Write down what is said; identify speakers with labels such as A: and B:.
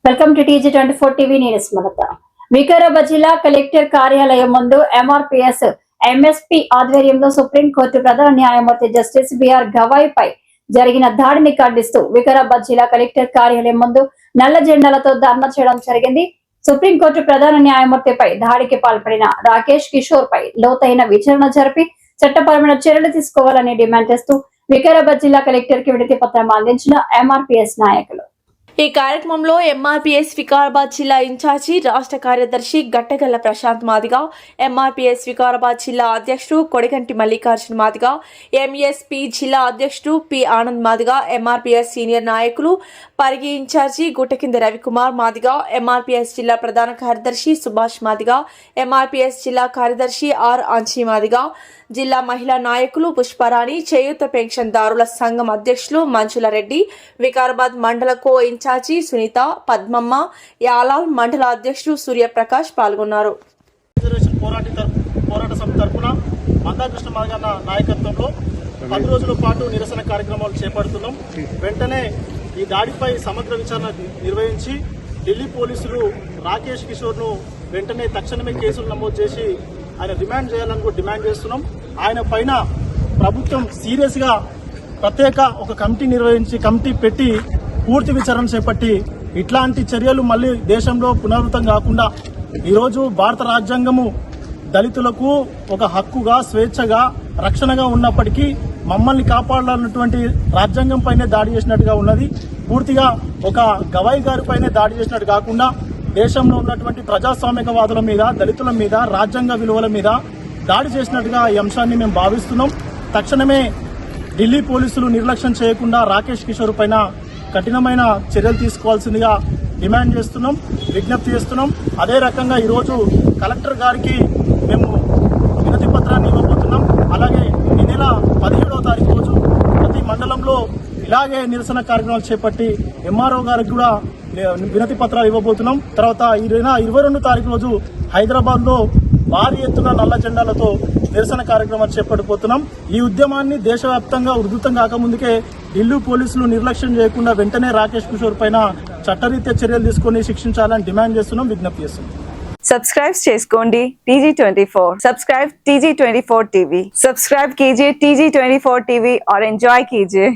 A: Welcome to TG24 TV. నేను స్మరత. వికారాబాద్ జిల్లా collector కార్యాలయం ముందు MRPS MSP ఆధ్వర్యంలో సుప్రీంకోర్టు ప్రధాన న్యాయమూర్తి జస్టిస్ బిఆర్ గవాయ్ పై జరిగిన దాడిని ఖండిస్తూ వికారాబాద్ జిల్లా కలెక్టర్ కార్యాలయం ముందు నల్ల జెండాలతో ధర్నా చేయడం జరిగింది. సుప్రీంకోర్టు ప్రధాన న్యాయమూర్తిపై దాడికి పాల్పడిన రాకేష్ కిషోర్ పై లోతైన విచారణ జరిపి చట్టపరమైన చర్యలు తీసుకోవాలని డిమాండ్ చేస్తూ వికారాబాద్ జిల్లా కలెక్టర్ కి వినతి పత్రం అందించిన MRPS నాయకులు.
B: ఈ కార్యక్రమంలో MRPS వికారాబాద్ జిల్లా ఇన్ఛార్జి రాష్ట్ర కార్యదర్శి గట్టగల్ల ప్రశాంత్ మాదిగ, MRPS వికారాబాద్ జిల్లా అధ్యక్షుడు కొడిగంటి మల్లికార్జున మాదిగ, MSP జిల్లా అధ్యక్షుడు P Anand Madiga, MRPS senior నాయకులు పరిగి ఇన్ఛార్జి గుట్టకింద రవికుమార్ మాదిగ, MRPS జిల్లా ప్రధాన కార్యదర్శి సుభాష్ మాదిగ, MRPS జిల్లా కార్యదర్శి ఆర్ ఆంచి మాదిగ, జిల్లా మహిళా నాయకులు పుష్పరాణి, చేయూత పెన్షన్దారుల సంఘం అధ్యక్షులు మంజుల రెడ్డి, వికారాబాద్ మండల కో ఇన్ఛార్జి సునీత, పద్మమ్మ, యాలాల్ మండల అధ్యక్షుడు సూర్యప్రకాష్ పాల్గొన్నారు.
C: పోరాట సమితి తరఫున మందాకృష్ణ మాదిగన్న నాయకత్వంలో 10 రోజుల పాటు నిరసన కార్యక్రమాలు చేపడుతున్నాం. వెంటనే ఈ దాడిపై సమగ్ర విచారణ నిర్వహించి ఢిల్లీ పోలీసులు రాకేష్ కిషోర్ను వెంటనే తక్షణమే కేసులు నమోదు చేసి ఆయన రిమాండ్ చేయాలని కూడా డిమాండ్ చేస్తున్నాం. ఆయన పైన ప్రభుత్వం సీరియస్ గా ప్రత్యేక ఒక కమిటీ పెట్టి పూర్తి విచారణ చేపట్టి ఇట్లాంటి చర్యలు మళ్ళీ దేశంలో పునరావృతం కాకుండా ఈరోజు భారత రాజ్యాంగము దళితులకు ఒక హక్కుగా, స్వేచ్ఛగా, రక్షణగా ఉన్నప్పటికీ మమ్మల్ని కాపాడాలన్నటువంటి రాజ్యాంగం పైనే దాడి చేసినట్టుగా ఉన్నది. పూర్తిగా ఒక గవాయ్ గారి పైనే దాడి చేసినట్టు కాకుండా దేశంలో ఉన్నటువంటి ప్రజాస్వామికవాదుల మీద, దళితుల మీద, రాజ్యాంగ విలువల మీద దాడి చేసినట్టుగా ఈ అంశాన్ని మేము భావిస్తున్నాం. తక్షణమే ఢిల్లీ పోలీసులు నిర్లక్ష్యం చేయకుండా రాకేష్ కిషోర్ పైన కఠినమైన చర్యలు తీసుకోవాల్సిందిగా డిమాండ్ చేస్తున్నాం, విజ్ఞప్తి చేస్తున్నాం. అదే రకంగా ఈరోజు కలెక్టర్ గారికి మేము వినతి పత్రాన్ని ఇవ్వబోతున్నాం. అలాగే ఈ నెల 17వ తారీఖు రోజు ప్రతి మండలంలో ఇలాగే నిరసన కార్యక్రమాలు చేపట్టి MRO గారికి కూడా వినతి పత్రాలు ఇవ్వబోతున్నాం. తర్వాత ఈ 22 తారీఖు రోజు హైదరాబాద్ లో భారీ ఎత్తున నల్ల జెండాలతో నిరసన కార్యక్రమాలు చేపట్టబోతున్నాం. ఈ ఉద్యమాన్ని దేశవ్యాప్తంగా ఉధృతం కాకముందుకే ఢిల్లీ పోలీసులు నిర్లక్ష్యం చేయకుండా వెంటనే రాకేష్ కిషోర్ పైన చట్టరీత్యా చర్యలు తీసుకుని శిక్షించాలని డిమాండ్ చేస్తున్నాం, విజ్ఞప్తి చేస్తున్నాం.
D: సబ్స్క్రైబ్ చేసుకోండి TG24. Subscribe TG24 TV. Subscribe कीजिए TG24 TV और एंजॉय कीजिए.